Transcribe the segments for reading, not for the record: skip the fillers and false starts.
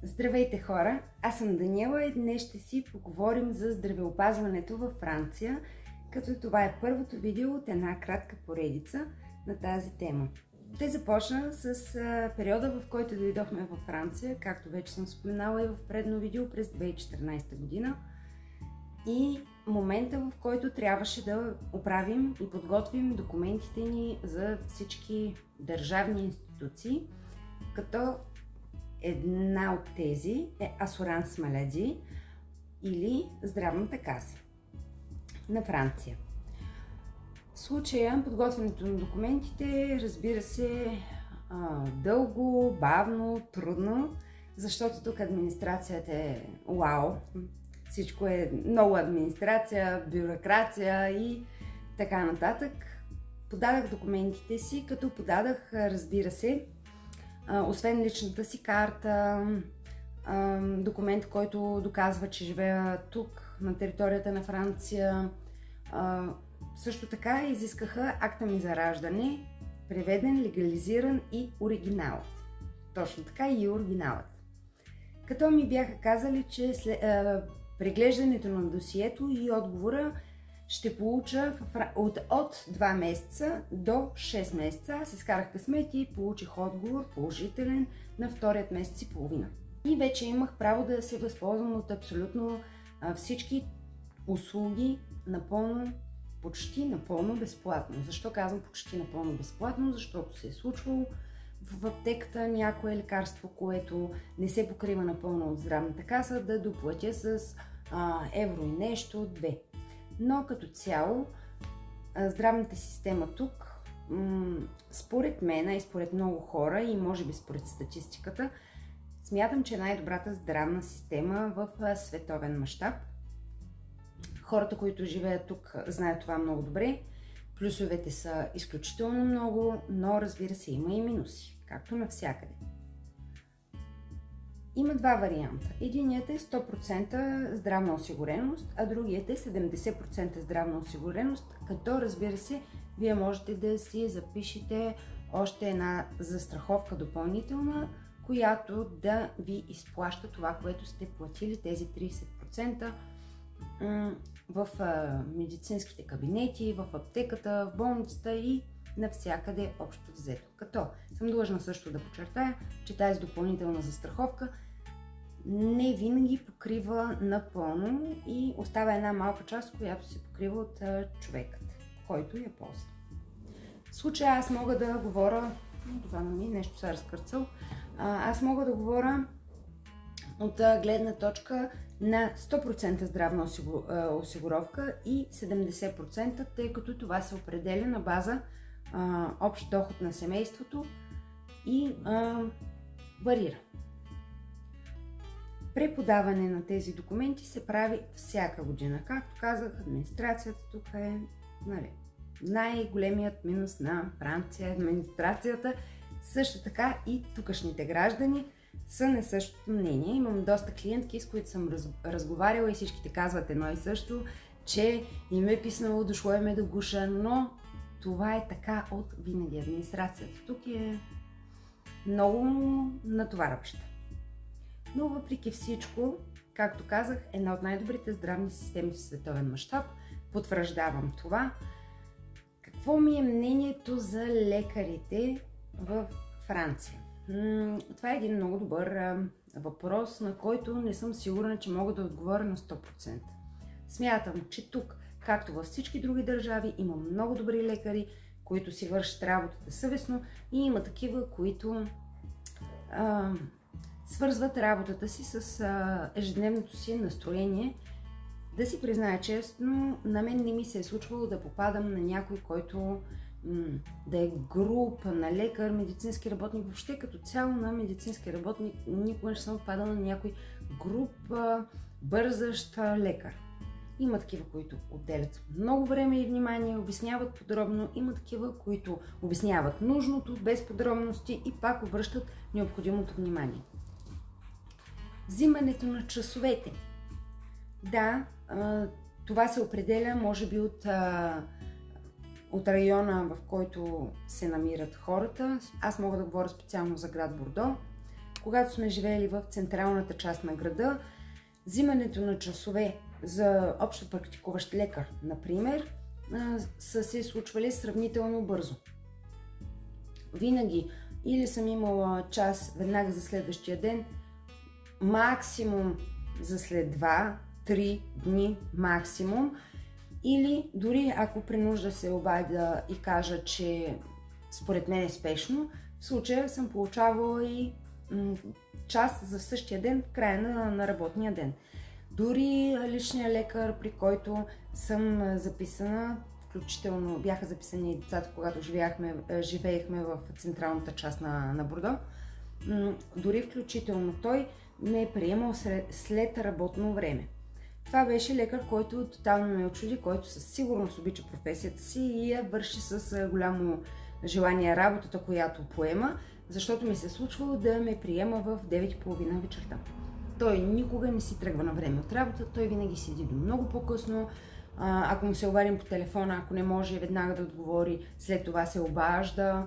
Здравейте хора, аз съм Даниела и днес ще си поговорим за здравеопазването във Франция, като това е първото видео от една кратка поредица на тази тема. Ще започна с периода, в който дойдохме във Франция, както вече съм споменала и в предно видео през 2014 година, и момента, в който трябваше да оправим и подготвим документите ни за всички държавни институции, като една от тези е Assurance Maladie или Здравната каса на Франция. В случая подготвянето на документите, разбира се, дълго, бавно, трудно, защото тук администрацията е вау. Всичко е много администрация, бюрокрация и така нататък. Подадах документите си, като подадах, разбира се, освен личната си карта, документ, който доказва, че живея тук, на територията на Франция. Също така изискаха акта ми за раждане, преведен, легализиран и оригиналът. Точно така и оригиналът. Като ми бяха казали, че преглеждането на досието и отговора ще получа от 2 месеца до 6 месеца. Аз изкарах късмет и получих отговор положителен на вторият месец и половина. И вече имах право да се възползвам от абсолютно всички услуги напълно, почти напълно безплатно. Защо казвам почти напълно безплатно? Защото се е случвало в аптеката някое лекарство, което не се покрива напълно от здравната каса, да доплатя с евро и нещо, 2. Но като цяло здравната система тук, според мен и според много хора и може би според статистиката, смятам, че е най-добрата здравна система в световен мащаб. Хората, които живеят тук, знаят това много добре. Плюсовете са изключително много, но разбира се има и минуси, както навсякъде. Има два варианта. Единият е 100% здравна осигуреност, а другият е 70% здравна осигуреност, като разбира се, вие можете да си запишете още една застраховка допълнителна, която да ви изплаща това, което сте платили, тези 30% в медицинските кабинети, в аптеката, в болницата и навсякъде общо взето. Като съм длъжна също да подчертая, че тази допълнителна застраховка не винаги покрива напълно и оставя една малка част, която се покрива от човекът, който я ползва. В случая аз мога да говоря, това на ми нещо се разкърцал, аз мога да говоря от гледна точка на 100% здравна осигуровка и 70%, тъй като това се определя на база общ доход на семейството и варира. Преподаване на тези документи се прави всяка година. Както казах, администрацията тук е най-големият минус на Франция. Администрацията, също така и тукашните граждани са на същото мнение. Имам доста клиентки, с които съм разговаряла и всичките казват едно и също, че им е писнало, дошло им е до гуша, но това е така от винаги. Администрацията тук е много натоварваща. Но въпреки всичко, както казах, една от най-добрите здравни системи в световен мащаб. Потвърждавам това. Какво ми е мнението за лекарите в Франция? Това е един много добър въпрос, на който не съм сигурна, че мога да отговоря на 100%. Смятам, че тук, както във всички други държави, има много добри лекари, които си вършат работата съвестно, и има такива, които свързват работата си с ежедневното си настроение. Да си призная честно, на мен не ми се е случвало да попадам на някой, който да е груп, на лекар, медицински работник. Въобще като цяло на медицински работник никога не съм попадала на някой груп, бързащ лекар. Има такива, които отделят много време и внимание, обясняват подробно. Има такива, които обясняват нужното, без подробности и пак обръщат необходимото внимание. Взимането на часовете. Да, това се определя може би от района, в който се намират хората. Аз мога да говоря специално за град Бордо. когато сме живеели в централната част на града, взимането на часове за общо практикуващ лекар, например, са се случвали сравнително бързо. Винаги или съм имала час веднага за следващия ден, максимум за след 2-3 дни максимум, или дори ако при нужда се обадя и кажа, че според мен е спешно, в случая съм получавала и час за същия ден, в края на работния ден. Дори личният лекар, при който съм записана, включително бяха записани и децата, когато живеехме в централната част на Бордо, дори включително той ме е приемал след работно време. Това беше лекар, който тотално ме очуди, който със сигурност обича професията си и я върши с голямо желание работата, която поема, защото ми се е случвало да ме приема в 9:30 вечерта. Той никога не си тръгва на време от работа, той винаги седи до много по-късно. Ако му се обадим по телефона, ако не може веднага да отговори, след това се обажда,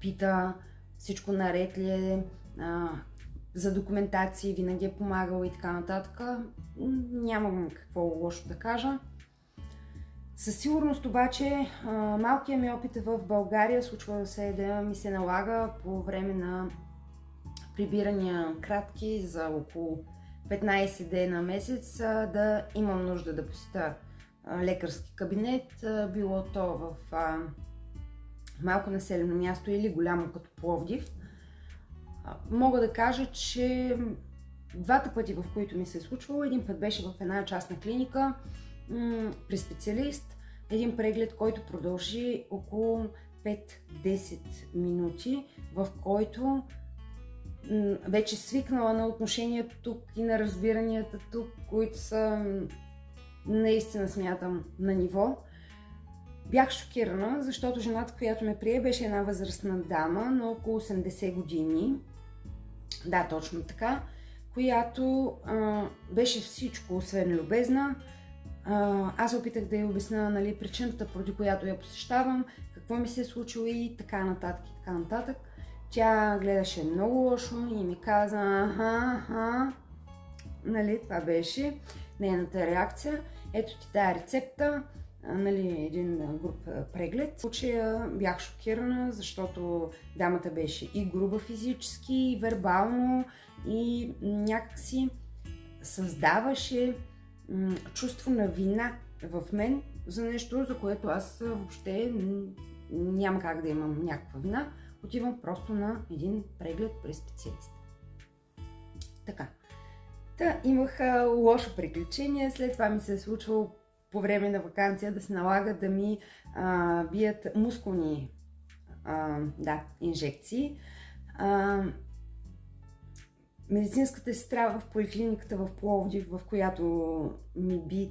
пита всичко наред ли е, за документации винаги е помагал и така нататък. Нямам какво лошо да кажа. Със сигурност обаче малкият ми опит в България случва се да ми се налага по време на прибирания кратки за около 15 дена месец да имам нужда да посетя лекарски кабинет, било то в малко населено място или голямо като Пловдив. Мога да кажа, че двата пъти, в които ми се е случвало, един път беше в една частна клиника при специалист, един преглед, който продължи около 5-10 минути, в който вече свикнала на отношението тук и на разбиранията тук, които са наистина смятам на ниво. Бях шокирана, защото жената, която ме прие, беше една възрастна дама на около 80 години. Да, точно така, която беше всичко, освен любезна. Аз се опитах да я обясня, нали, причината, поради която я посещавам, какво ми се е случило и така нататък, и така нататък. Тя гледаше много лошо и ми каза, нали, това беше нейната реакция. Ето ти тая рецепта, нали, един груб преглед. В случая бях шокирана, защото дамата беше и груба физически, и вербално, и някакси създаваше чувство на вина в мен за нещо, за което аз въобще няма как да имам някаква вина. Отивам просто на един преглед при специалист. Така. Имах лошо приключение, след това ми се е случвало по време на ваканция да се налага да ми бият мускулни инжекции. Медицинската сестра в поликлиниката в Пловдив, в която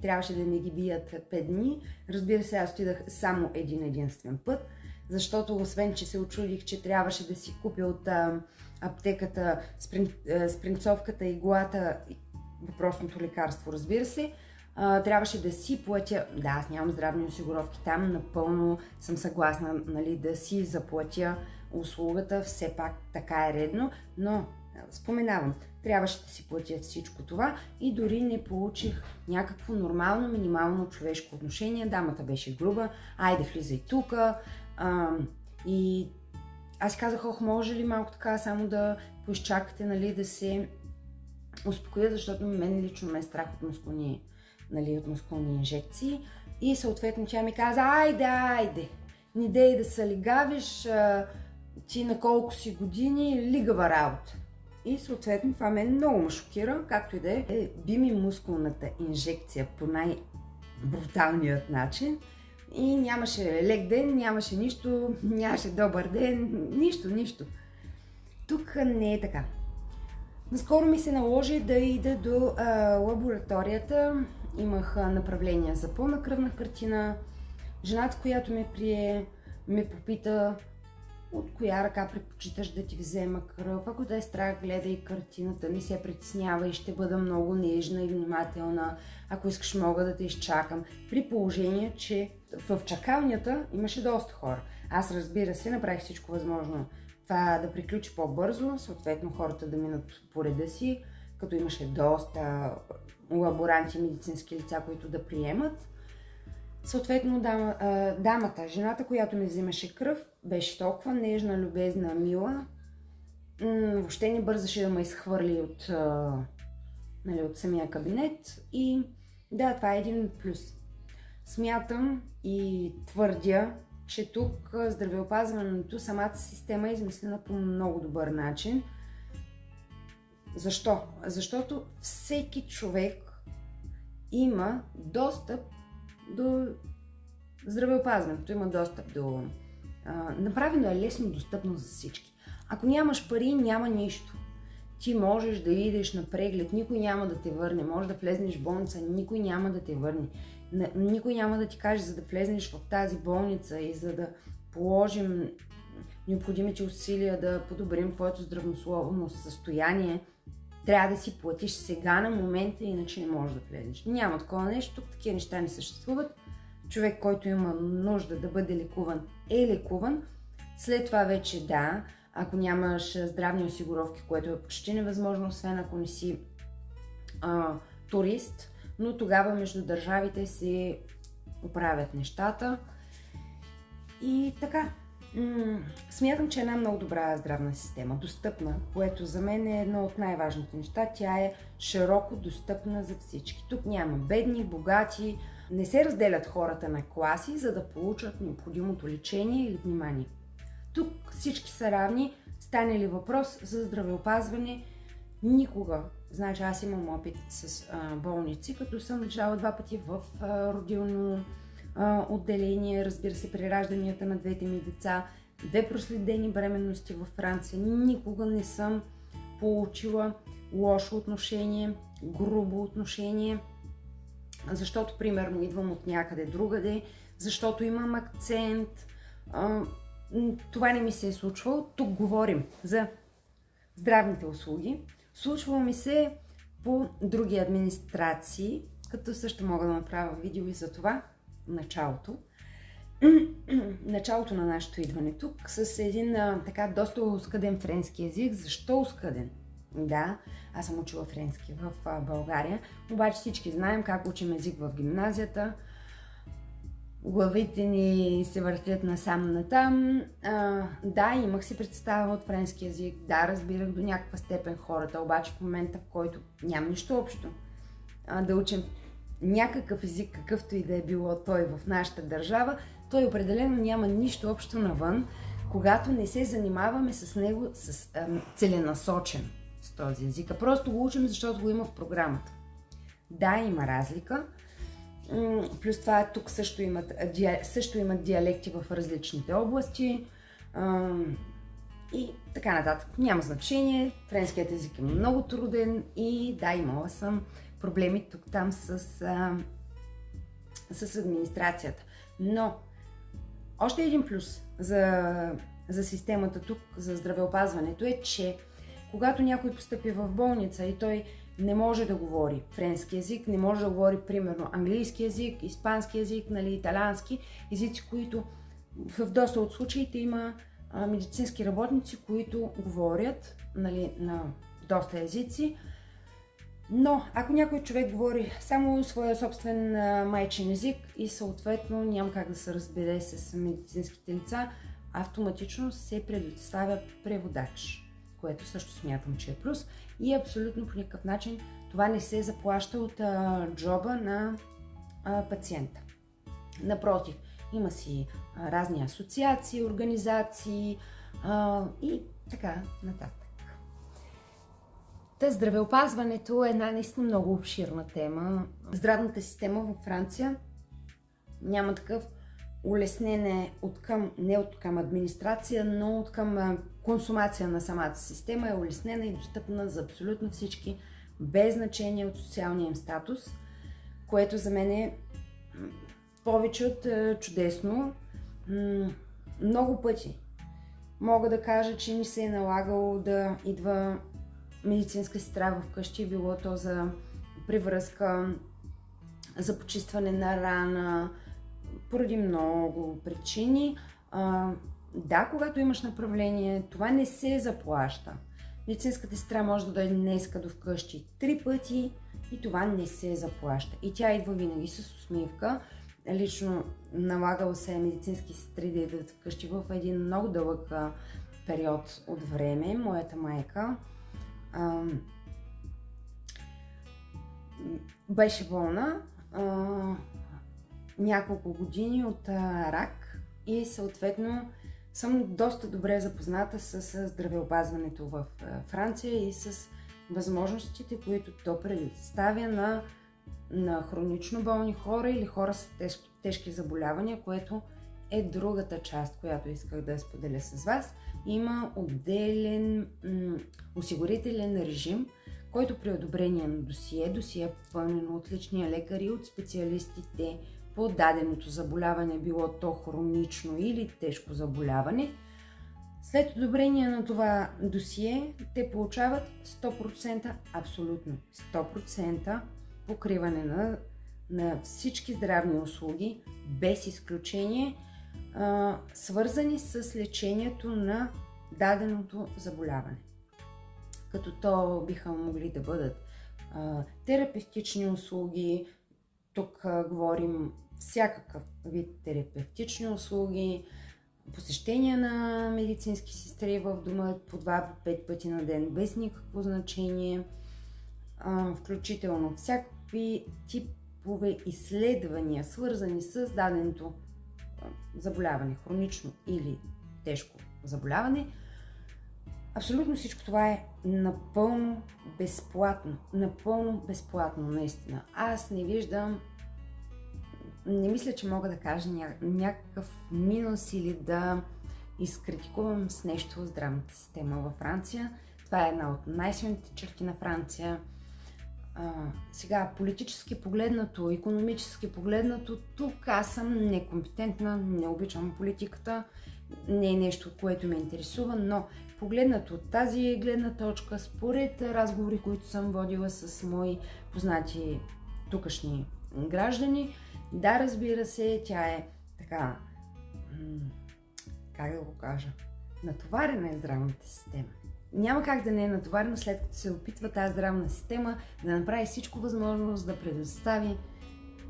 трябваше да ми ги бият 5 дни. Разбира се, аз отидах само единствен път, защото освен, че се очудих, че трябваше да си купя от аптеката спринцовката, иглата, въпросното лекарство, разбира се, трябваше да си платя. Да, аз нямам здравни осигуровки там, напълно съм съгласна, нали, да си заплатя услугата, все пак така е редно, но споменавам, трябваше да си платя всичко това и дори не получих някакво нормално, минимално човешко отношение. Дамата беше груба, айде влизай тука. И аз казах, може ли малко така само да поизчакате, нали, да се успокоя, защото мен лично ме е страх от мускулни, нали, от мускулни инжекции. И съответно тя ми каза, айде, не дей да се лигавиш, ти на колко си години, лигава работа. И съответно това мен много ме шокира, както и да е. Би ми мускулната инжекция по най-бруталният начин и нямаше лек ден, нямаше нищо, нямаше добър ден, нищо. Тук не е така. Наскоро ми се наложи да ида до лабораторията, имах направление за пълна кръвна картина. Жената, която ме прие, ме попита от коя ръка предпочиташ да ти взема кръв. Ако да е страх, гледай картината, не се притеснявай, ще бъда много нежна и внимателна. Ако искаш, мога да те изчакам. При положение, че в чакалнята имаше доста хора. Аз, разбира се, направих всичко възможно това да приключи по-бързо, съответно хората да минат по реда си, като имаше доста лаборанти, медицински лица, които да приемат. Съответно, дамата, жената, която ми взимаше кръв, беше толкова нежна, любезна, мила. Въобще не бързаше да ме изхвърли от самия кабинет. И да, това е един плюс. Смятам и твърдя, че тук здравеопазването, самата система е измислена по много добър начин. Защо? Защото всеки човек има достъп до здравеопазването, има достъп до... Направено е лесно достъпно за всички. Ако нямаш пари, няма нищо. Ти можеш да идеш на преглед, никой няма да те върне. Може да влезнеш в болница, никой няма да те върне. Никой няма да ти каже, за да влезнеш в тази болница и за да положим необходимите усилия да подобрим твоето здравословно състояние, трябва да си платиш сега на момента, иначе не можеш да влезеш. Няма такова нещо, тук такива неща не съществуват. Човек, който има нужда да бъде лекуван, е лекуван. След това вече да, ако нямаш здравни осигуровки, което е почти невъзможно, освен ако не си турист, но тогава между държавите се оправят нещата. И така, смятам, че е една много добра здравна система, достъпна, което за мен е едно от най-важните неща. Тя е широко достъпна за всички. Тук няма бедни, богати, не се разделят хората на класи, за да получат необходимото лечение или внимание. Тук всички са равни, стане ли въпрос за здравеопазване, никога. Значи аз имам опит с болници, като съм лежала 2 пъти в родилно отделение, разбира се, при ражданията на двете ми деца, 2 проследени бременности във Франция. Никога не съм получила лошо отношение, грубо отношение, защото примерно идвам от някъде другаде, защото имам акцент. Това не ми се е случвало. Тук говорим за здравните услуги. Случва ми се по други администрации, като също мога да направя видео и за това. Началото на нашето идване тук с един така доста оскъден френски език. Защо оскъден? Да, аз съм учила френски в България, обаче всички знаем как учим език в гимназията. Главите ни се въртят насам-натам. Да, имах си представа от френски език, да, разбирах до някаква степен хората, обаче в момента, в който нямам нищо общо да учим някакъв език, какъвто и да е било той в нашата държава, той определено няма нищо общо навън, когато не се занимаваме с него целенасочен с този език, а просто го учим, защото го има в програмата. Да, има разлика. Плюс това тук също имат диалекти в различните области и така нататък. Няма значение, френският език е много труден и да, имала съм проблеми тук-там с администрацията. Но още един плюс за системата тук, за здравеопазването е, че когато някой постъпи в болница и той не може да говори френски език, не може да говори примерно английски език, испански език, италиански езици, които в доста от случаите има медицински работници, които говорят на доста езици. Но ако някой човек говори само своя собствен майчин език и съответно няма как да се разбере с медицинските лица, автоматично се предоставя преводач, което също смятам, че е плюс и абсолютно по никакъв начин това не се заплаща от джоба на пациента. Напротив, има си разни асоциации, организации и така нататък. Здравеопазването е една наистина много обширна тема. Здравната система във Франция няма такъв улеснене не от към администрация, но от към консумация на самата система е улеснена и достъпна за абсолютно всички, без значение от социалния им статус, което за мен е повече от чудесно. Много пъти мога да кажа, че ми се е налагало да идва медицинска сестра вкъщи, било то за превръзка, за почистване на рана, поради много причини. Да, когато имаш направление, това не се заплаща. Медицинската сестра може да дойде днеска до вкъщи 3 пъти и това не се заплаща. И тя идва винаги с усмивка. Лично налагала се медицински сестри да идват вкъщи в един много дълъг период от време. Моята майка беше болна няколко години от рак и съответно съм доста добре запозната с здравеопазването в Франция и с възможностите, които то предоставя на хронично болни хора или хора с тежки заболявания, което е другата част, която исках да споделя с вас. Има отделен осигурителен режим, който при одобрение на досие попълнено от личния лекар и от специалистите по даденото заболяване, било то хронично или тежко заболяване. След одобрение на това досие, те получават 100%, абсолютно 100% покриване на всички здравни услуги, без изключение, свързани с лечението на даденото заболяване. Като то биха могли да бъдат терапевтични услуги, тук говорим всякакъв вид терапевтични услуги, посещения на медицински сестри в дома по 2-5 пъти на ден, без никакво значение, включително всякакви типове изследвания, свързани с даденото заболяване, хронично или тежко заболяване. Абсолютно всичко това е напълно безплатно, наистина. Аз не виждам, не мисля, че мога да кажа някакъв минус или да изкритикувам с нещо здравната система във Франция. Това е една от най-силните черти на Франция. Сега, политически погледнато, икономически погледнато, тук аз съм некомпетентна, не обичам политиката, не е нещо, което ме интересува, но погледнато от тази гледна точка, според разговори, които съм водила с мои познати тукашни граждани, да, разбира се, тя е така, как да го кажа, натоварена е здравната система. Няма как да не е натоварена, след като се опитва тази здравна система да направи всичко възможно, да предостави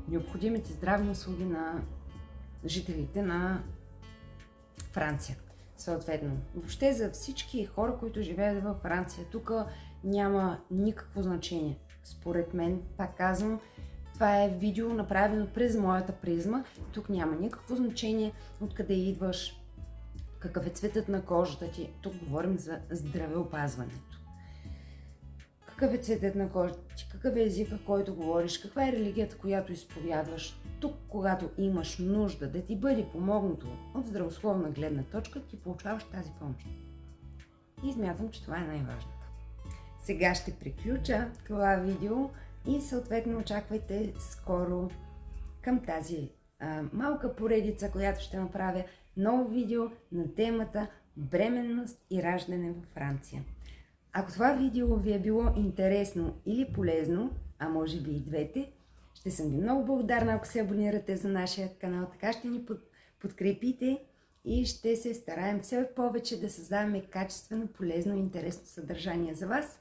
необходимите здравни услуги на жителите на Франция. Съответно, въобще за всички хора, които живеят във Франция, тук няма никакво значение. Според мен, пак казвам, това е видео направено през моята призма. Тук няма никакво значение откъде идваш, какъв е цветът на кожата ти. Тук говорим за здравеопазването. Какъв е цветът на кожата ти, какъв е езика, който говориш, каква е религията, която изповядваш. Тук, когато имаш нужда да ти бъде помогнато от здравословна гледна точка, ти получаваш тази помощ. И смятам, че това е най-важното. Сега ще приключа това видео и съответно очаквайте скоро към тази малка поредица, която ще направя ново видео на темата бременност и раждане във Франция. Ако това видео ви е било интересно или полезно, а може би и двете, ще съм ви много благодарна, ако се абонирате за нашия канал, така ще ни подкрепите и ще се стараем все повече да създаваме качествено, полезно и интересно съдържание за вас.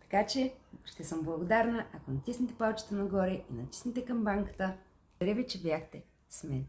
Така че ще съм благодарна, ако натиснете палчета нагоре и натиснете камбанката. Благодаря ви, че бяхте с мен.